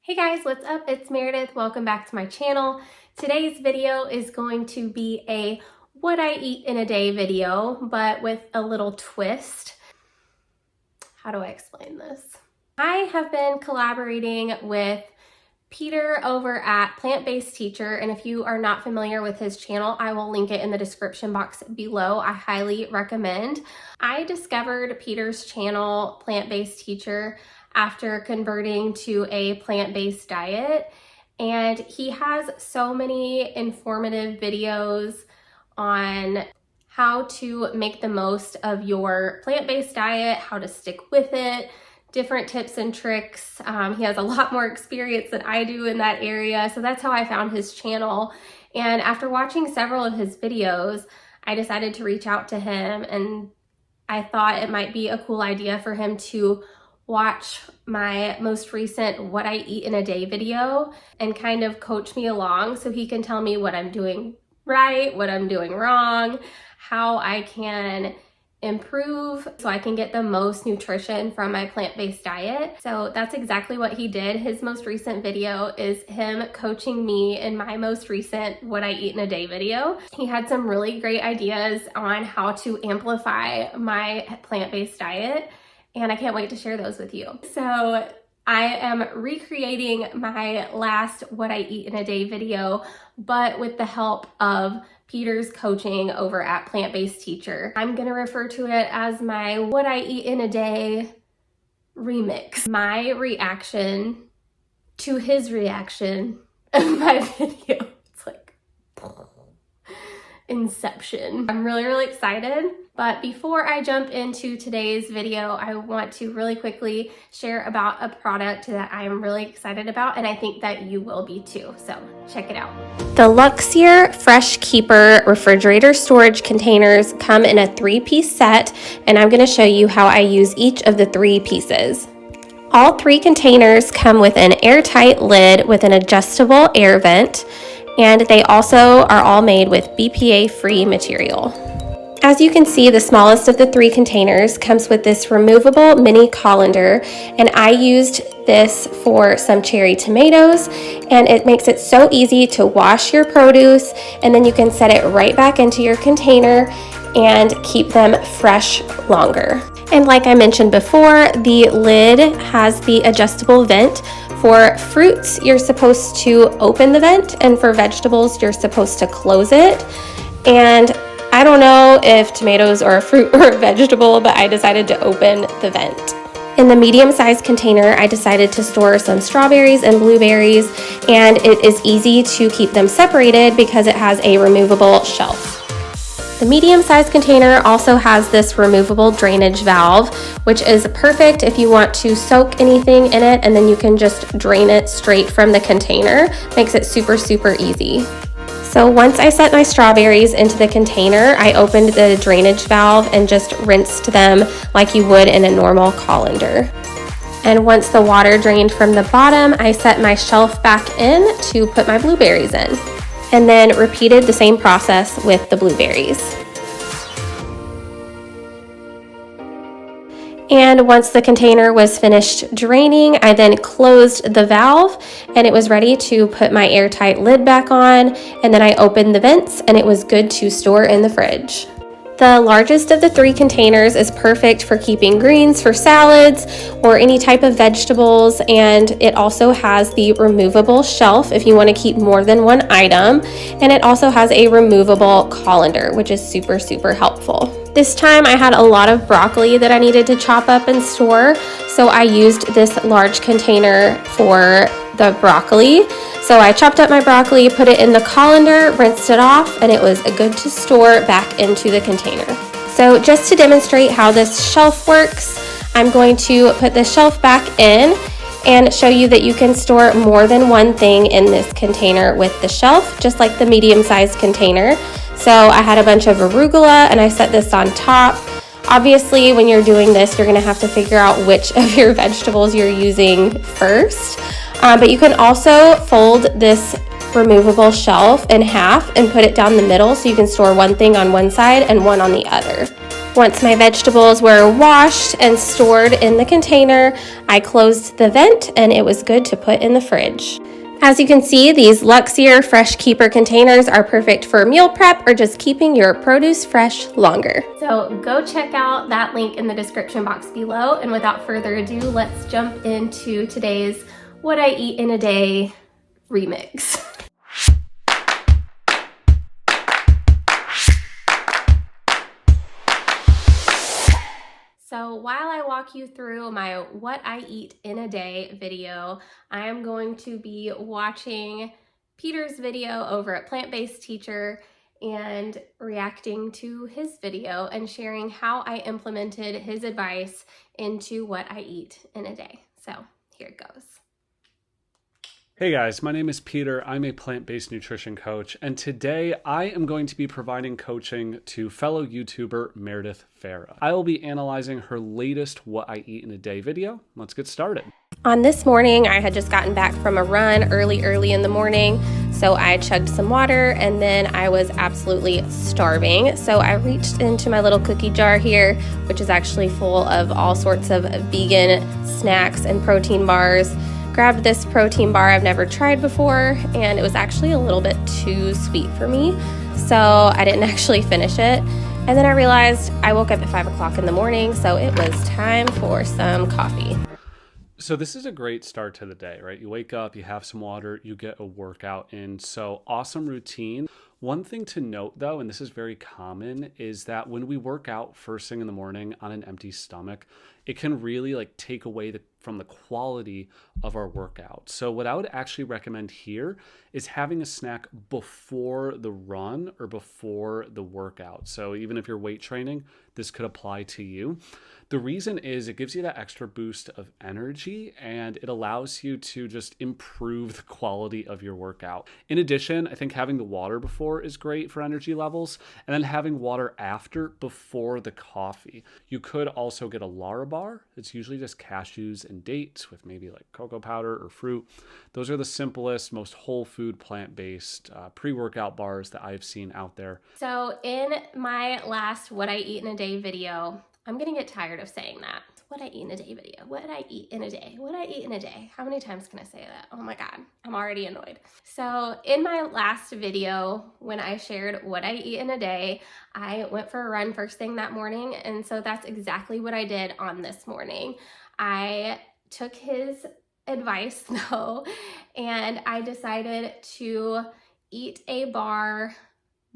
Hey guys, what's up? It's Meredith. Welcome back to my channel. Today's video is going to be a what I eat in a day video, but with a little twist. How do I explain this? I have been collaborating with Peter over at Plant-Based Teacher, and if you are not familiar with his channel, I will link it in the description box below. I highly recommend. I discovered Peter's channel, Plant-Based Teacher, after converting to a plant-based diet, and he has so many informative videos on how to make the most of your plant-based diet, how to stick with it, different tips and tricks. He has a lot more experience than I do in that area, so that's how I found his channel. And after watching several of his videos, I decided to reach out to him, and I thought it might be a cool idea for him to watch my most recent what I eat in a day video and kind of coach me along so he can tell me what I'm doing right, what I'm doing wrong, how I can improve so I can get the most nutrition from my plant-based diet. So that's exactly what he did. His most recent video is him coaching me in my most recent what I eat in a day video. He had some really great ideas on how to amplify my plant-based diet, and I can't wait to share those with you. So I am recreating my last what I eat in a day video, but with the help of Peter's coaching over at Plant-Based Teacher. I'm gonna refer to it as my what I eat in a day remix. My reaction to his reaction of my video. It's like Inception. I'm really excited. But before I jump into today's video, I want to really quickly share about a product that I'm really excited about, and I think that you will be too. So check it out. The Luxear Fresh Keeper refrigerator storage containers come in a 3-piece set, and I'm going to show you how I use each of the 3 pieces. All 3 containers come with an airtight lid with an adjustable air vent, and they also are all made with BPA-free material. As you can see, the smallest of the 3 containers comes with this removable mini colander, and I used this for some cherry tomatoes, and it makes it so easy to wash your produce, and then you can set it right back into your container and keep them fresh longer. And like I mentioned before, the lid has the adjustable vent. For fruits, you're supposed to open the vent, and for vegetables, you're supposed to close it. And I don't know if tomatoes are a fruit or a vegetable, but I decided to open the vent. In the medium-sized container, I decided to store some strawberries and blueberries, and it is easy to keep them separated because it has a removable shelf. The medium-sized container also has this removable drainage valve, which is perfect if you want to soak anything in it, and then you can just drain it straight from the container. Makes it super easy. So once I set my strawberries into the container, I opened the drainage valve and just rinsed them like you would in a normal colander. And once the water drained from the bottom, I set my shelf back in to put my blueberries in, and then repeated the same process with the blueberries. And once the container was finished draining, I then closed the valve, and it was ready to put my airtight lid back on, and then I opened the vents, and it was good to store in the fridge. The largest of the 3 containers is perfect for keeping greens for salads or any type of vegetables, and it also has the removable shelf if you want to keep more than one item, and it also has a removable colander, which is super helpful. This time I had a lot of broccoli that I needed to chop up and store, so I used this large container for the broccoli. So I chopped up my broccoli, put it in the colander, rinsed it off, and it was good to store back into the container. So just to demonstrate how this shelf works, I'm going to put the shelf back in and show you that you can store more than one thing in this container with the shelf, just like the medium-sized container. So I had a bunch of arugula, and I set this on top. Obviously, when you're doing this, you're gonna have to figure out which of your vegetables you're using first. But you can also fold this removable shelf in half and put it down the middle so you can store one thing on one side and one on the other. Once my vegetables were washed and stored in the container, I closed the vent and it was good to put in the fridge. As you can see, these Luxear Fresh Keeper containers are perfect for meal prep or just keeping your produce fresh longer. So go check out that link in the description box below. And without further ado, let's jump into today's What I Eat in a Day remix. So while I walk you through my What I Eat in a Day video, I am going to be watching Peter's video over at Plant-Based Teacher and reacting to his video and sharing how I implemented his advice into what I eat in a day. So here it goes. Hey guys, my name is Peter. I'm a plant-based nutrition coach, and today I am going to be providing coaching to fellow YouTuber Meredith Farah. I will be analyzing her latest What I Eat in a Day video. Let's get started. On this morning, I had just gotten back from a run early in the morning, so I chugged some water and then I was absolutely starving. So I reached into my little cookie jar here, which is actually full of all sorts of vegan snacks and protein bars. Grabbed this protein bar I've never tried before, and it was actually a little bit too sweet for me, so I didn't actually finish it. And then I realized I woke up at 5 o'clock in the morning, so it was time for some coffee. So this is a great start to the day, right? You wake up, you have some water, you get a workout in. So awesome routine. One thing to note though, and this is very common, is that when we work out first thing in the morning on an empty stomach, it can really take away from the quality of our workout. So what I would actually recommend here is having a snack before the run or before the workout. So even if you're weight training, this could apply to you. The reason is it gives you that extra boost of energy and it allows you to just improve the quality of your workout. In addition, I think having the water before is great for energy levels, and then having water after before the coffee. You could also get a Lara bar. It's usually just cashews and dates with maybe cocoa powder or fruit. Those are the simplest, most whole food, plant-based pre-workout bars that I've seen out there. So in my last What I Eat in a Day video, I'm gonna get tired of saying that. What I eat in a day video. What I eat in a day. What I eat in a day. How many times can I say that? Oh my God, I'm already annoyed. So in my last video, when I shared what I eat in a day, I went for a run first thing that morning. And so that's exactly what I did on this morning. I took his advice though, and I decided to eat a bar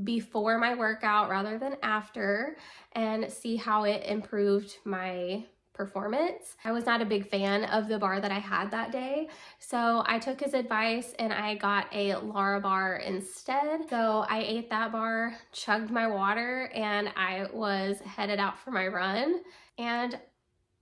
before my workout rather than after and see how it improved my performance. I was not a big fan of the bar that I had that day, so I took his advice and I got a Lara bar instead. So I ate that bar, chugged my water, and I was headed out for my run. And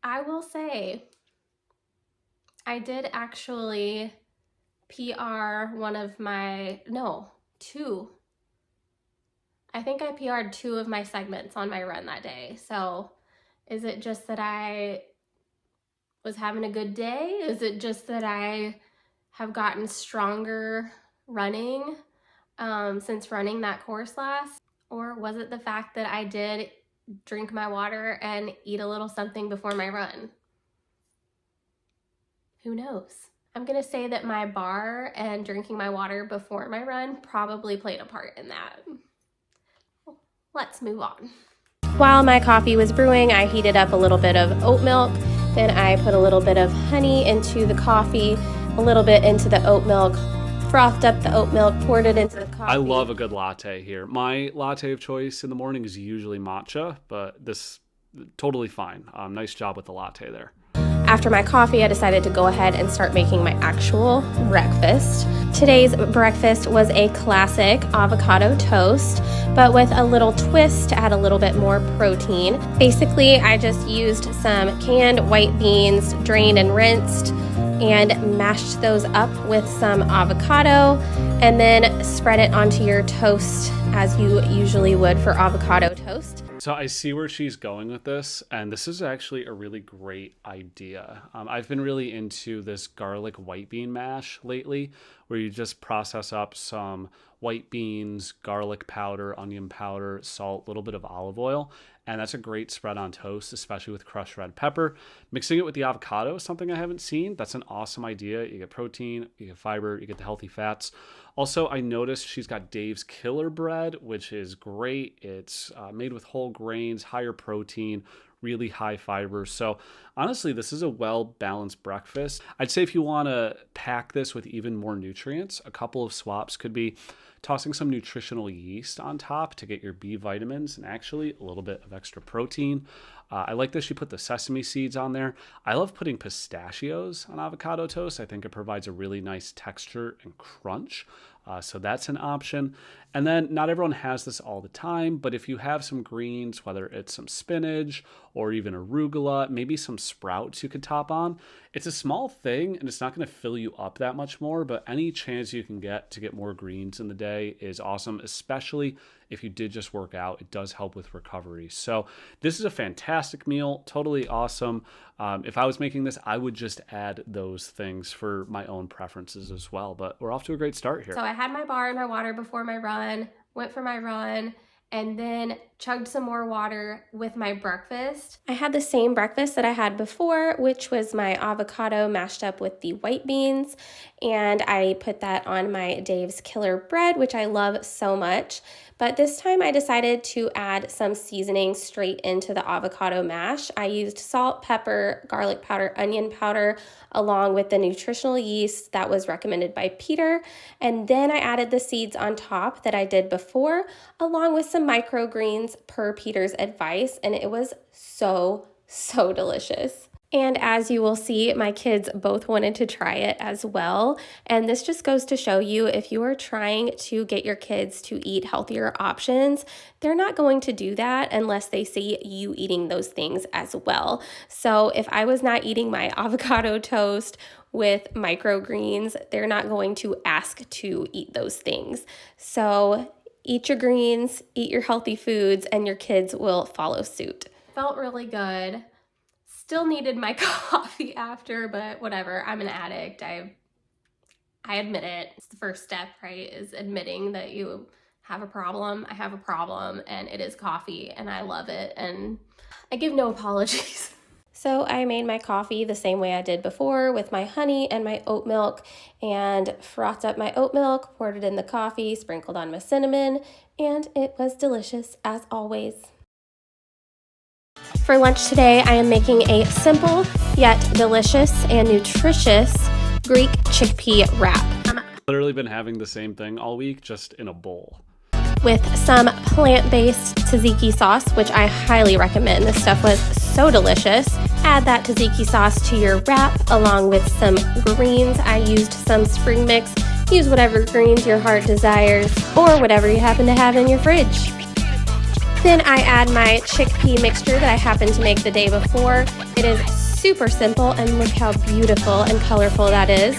I will say, I did actually PR one of my, no, two. I think I PR'd 2 of my segments on my run that day. So is it just that I was having a good day? Is it just that I have gotten stronger running since running that course last? Or was it the fact that I did drink my water and eat a little something before my run? Who knows? I'm gonna say that my bar and drinking my water before my run probably played a part in that. Let's move on. While my coffee was brewing, I heated up a little bit of oat milk. Then I put a little bit of honey into the coffee, a little bit into the oat milk, frothed up the oat milk, poured it into the coffee. I love a good latte here. My latte of choice in the morning is usually matcha, but this totally fine. Nice job with the latte there. After my coffee, I decided to go ahead and start making my actual breakfast. Today's breakfast was a classic avocado toast, but with a little twist to add a little bit more protein. Basically, I just used some canned white beans, drained and rinsed, and mashed those up with some avocado, and then spread it onto your toast as you usually would for avocado toast. So I see where she's going with this, and this is actually a really great idea. I've been really into this garlic white bean mash lately, where you just process up some white beans, garlic powder, onion powder, salt, a little bit of olive oil, and that's a great spread on toast, especially with crushed red pepper. Mixing it with the avocado is something I haven't seen. That's an awesome idea. You get protein, you get fiber, you get the healthy fats. Also, I noticed she's got Dave's Killer Bread, which is great. It's made with whole grains, higher protein, really high fiber. So honestly, this is a well-balanced breakfast. I'd say if you want to pack this with even more nutrients, a couple of swaps could be tossing some nutritional yeast on top to get your B vitamins and actually a little bit of extra protein. I like that she put the sesame seeds on there. I love putting pistachios on avocado toast. I think it provides a really nice texture and crunch. So that's an option. And then not everyone has this all the time, but if you have some greens, whether it's some spinach or even arugula, maybe some sprouts you could top on. It's a small thing and it's not going to fill you up that much more, but any chance you can get to get more greens in the day is awesome, especially if you did just work out. It does help with recovery. So this is a fantastic meal, totally awesome. If I was making this, I would just add those things for my own preferences as well, but we're off to a great start here. So I had my bar and my water before my run, went for my run, and then chugged some more water with my breakfast. I had the same breakfast that I had before, which was my avocado mashed up with the white beans, and I put that on my Dave's Killer Bread, which I love so much. But this time I decided to add some seasoning straight into the avocado mash. I used salt, pepper, garlic powder, onion powder, along with the nutritional yeast that was recommended by Peter. And then I added the seeds on top that I did before, along with some microgreens per Peter's advice. And it was so delicious. And as you will see, my kids both wanted to try it as well. And this just goes to show you, if you are trying to get your kids to eat healthier options, they're not going to do that unless they see you eating those things as well. So if I was not eating my avocado toast with microgreens, they're not going to ask to eat those things. So eat your greens, eat your healthy foods, and your kids will follow suit. Felt really good. Still needed my coffee after, but whatever. I'm an addict. I admit it. It's the first step, right? Is admitting that you have a problem. I have a problem, and it is coffee, and I love it, and I give no apologies. So I made my coffee the same way I did before, with my honey and my oat milk, and frothed up my oat milk, poured it in the coffee, sprinkled on my cinnamon, and it was delicious as always. For lunch today, I am making a simple yet delicious and nutritious Greek chickpea wrap. Literally been having the same thing all week, just in a bowl. With some plant-based tzatziki sauce, which I highly recommend. This stuff was so delicious. Add that tzatziki sauce to your wrap along with some greens. I used some spring mix. Use whatever greens your heart desires or whatever you happen to have in your fridge. Then I add my chickpea mixture that I happened to make the day before. It is super simple, and look how beautiful and colorful that is.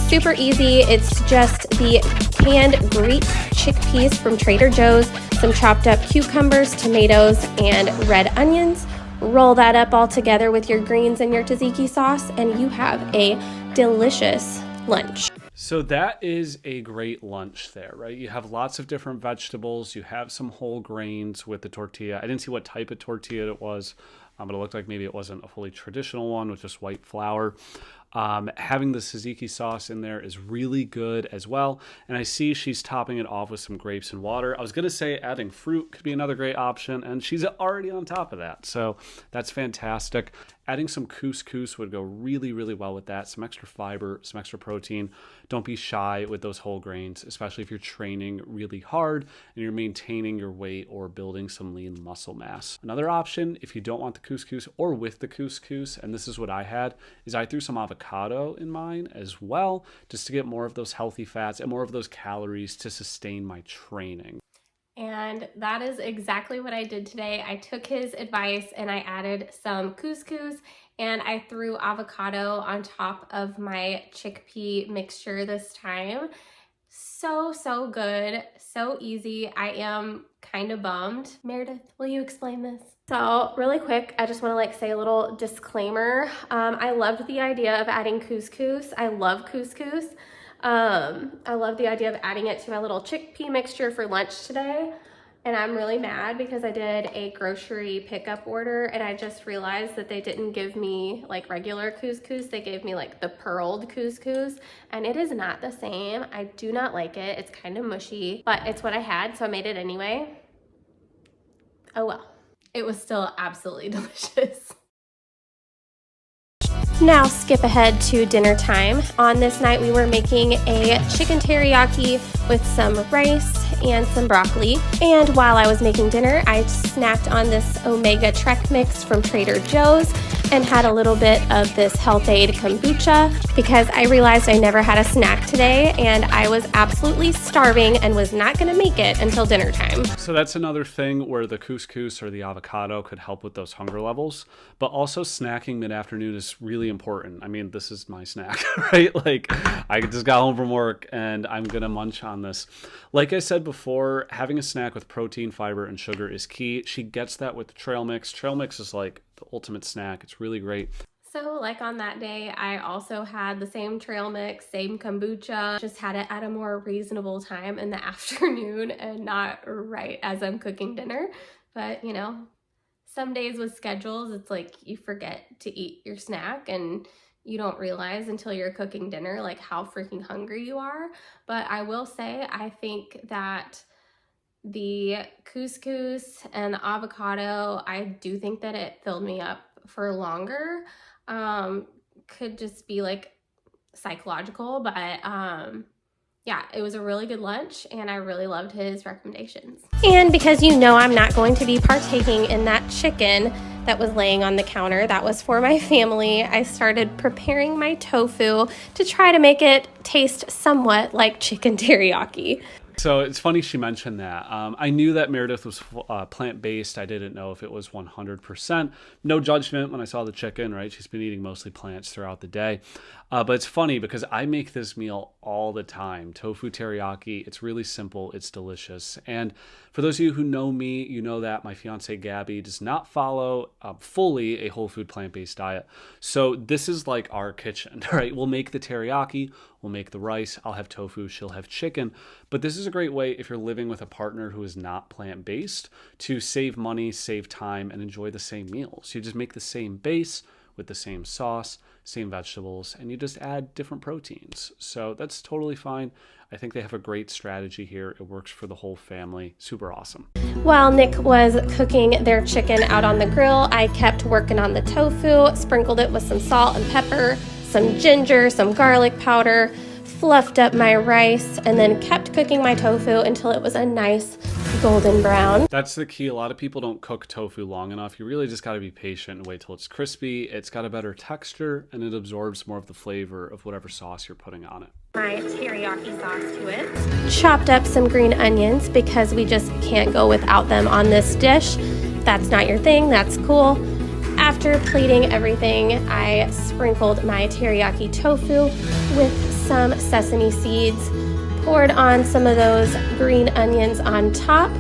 Super easy. It's just the canned Greek chickpeas from Trader Joe's, some chopped up cucumbers, tomatoes, and red onions. Roll that up all together with your greens and your tzatziki sauce, and you have a delicious lunch. So that is a great lunch there, right? You have lots of different vegetables. You have some whole grains with the tortilla. I didn't see what type of tortilla it was, but it looked like maybe it wasn't a fully traditional one with just white flour. Having the tzatziki sauce in there is really good as well. And I see she's topping it off with some grapes and water. I was going to say adding fruit could be another great option, and she's already on top of that. So that's fantastic. Adding some couscous would go really, really well with that. Some extra fiber, some extra protein. Don't be shy with those whole grains, especially if you're training really hard and you're maintaining your weight or building some lean muscle mass. Another option, if you don't want the couscous or with the couscous, and this is what I had, is I threw some avocado in mine as well, just to get more of those healthy fats and more of those calories to sustain my training. And that is exactly what I did today. I took his advice and I added some couscous and I threw avocado on top of my chickpea mixture this time. So good, so easy. I am kind of bummed. Meredith, will you explain this? So really quick, I just want to say a little disclaimer. I loved the idea of adding couscous. I love couscous. I love the idea of adding it to my little chickpea mixture for lunch today, And I'm really mad because I did a grocery pickup order and I just realized that they didn't give me like regular couscous. They gave me like the pearled couscous and it is not the same. I do not like it. It's kind of mushy, but it's what I had, so I made it anyway. Oh well. It was still absolutely delicious. Now skip ahead to dinner time. On this night we were making a chicken teriyaki with some rice and some broccoli. And while I was making dinner, I snacked on this Omega Trek mix from Trader Joe's and had a little bit of this Health Aid kombucha because I realized I never had a snack today and I was absolutely starving and was not gonna make it until dinner time. So that's another thing where the couscous or the avocado could help with those hunger levels, but also snacking mid-afternoon is really important. I mean, this is my snack, right? Like I just got home from work and I'm gonna munch on this. Like I said before, having a snack with protein, fiber, and sugar is key. She gets that with the trail mix. Trail mix is like the ultimate snack. It's really great. So like on that day, I also had the same trail mix, same kombucha, just had it at a more reasonable time in the afternoon and not right as I'm cooking dinner. But you know, some days with schedules, it's like you forget to eat your snack and you don't realize until you're cooking dinner like how freaking hungry you are. But I will say, I think that the couscous and the avocado, I do think that it filled me up for longer. Could just be like psychological, but yeah, it was a really good lunch and I really loved his recommendations. And because you know I'm not going to be partaking in that chicken that was laying on the counter, that was for my family, I started preparing my tofu to try to make it taste somewhat like chicken teriyaki. So it's funny she mentioned that. I knew that Meredith was plant-based. I didn't know if it was 100%. No judgment when I saw the chicken, right? She's been eating mostly plants throughout the day. But it's funny because I make this meal all the time. Tofu teriyaki. It's really simple. It's delicious. And for those of you who know me, you know that my fiance Gabby does not follow fully a whole food plant-based diet. So this is like our kitchen, right? We'll make the teriyaki. We'll make the rice. I'll have tofu. She'll have chicken. But this is a great way if you're living with a partner who is not plant-based to save money, save time, and enjoy the same meals. You just make the same base with the same sauce, same vegetables, and you just add different proteins. So that's totally fine. I think they have a great strategy here. It works for the whole family. Super awesome. While Nick was cooking their chicken out on the grill, I kept working on the tofu, sprinkled it with some salt and pepper, some ginger, some garlic powder, fluffed up my rice, and then kept cooking my tofu until it was a nice golden brown. That's the key. A lot of people don't cook tofu long enough. You really just got to be patient and wait till it's crispy. It's got a better texture and it absorbs more of the flavor of whatever sauce you're putting on it. My teriyaki sauce to it. Chopped up some green onions because we just can't go without them on this dish. If that's not your thing, that's cool. After plating everything, I sprinkled my teriyaki tofu with some sesame seeds, poured on some of those green onions on top,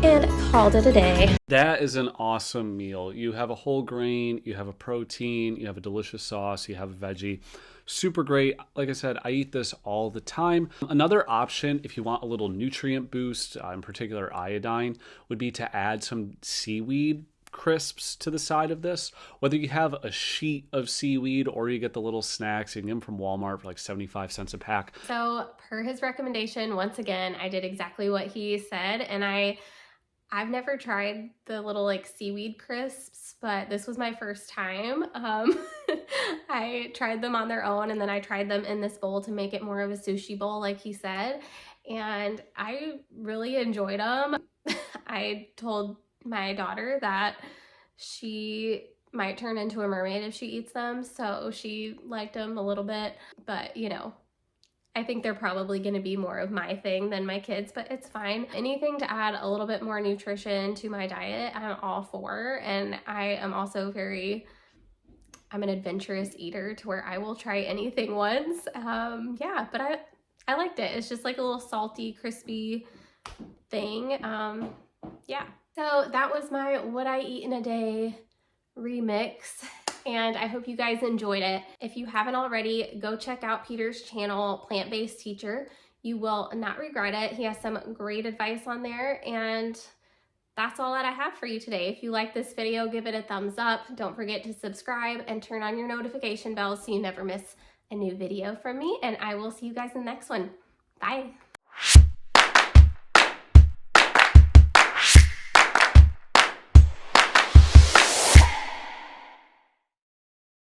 and called it a day. That is an awesome meal. You have a whole grain, you have a protein, you have a delicious sauce, you have a veggie. Super great. Like I said, I eat this all the time. Another option, if you want a little nutrient boost, in particular iodine, would be to add some seaweed crisps to the side of this. Whether you have a sheet of seaweed or you get the little snacks, you can get them from Walmart for like 75 cents a pack. So per his recommendation, once again, I did exactly what he said, and I've never tried the little like seaweed crisps, but this was my first time. I tried them on their own and then I tried them in this bowl to make it more of a sushi bowl like he said, and I really enjoyed them. I told my daughter that she might turn into a mermaid if she eats them, so she liked them a little bit, but you know, I think they're probably going to be more of my thing than my kids, but it's fine. Anything to add a little bit more nutrition to my diet, I'm all for. And I am also I'm an adventurous eater to where I will try anything once. Yeah, but I liked it. It's just like a little salty, crispy thing. Yeah. So that was my What I Eat in a Day remix, and I hope you guys enjoyed it. If you haven't already, go check out Peter's channel, Plant-Based Teacher. You will not regret it. He has some great advice on there, and that's all that I have for you today. If you like this video, give it a thumbs up. Don't forget to subscribe and turn on your notification bell so you never miss a new video from me, and I will see you guys in the next one. Bye.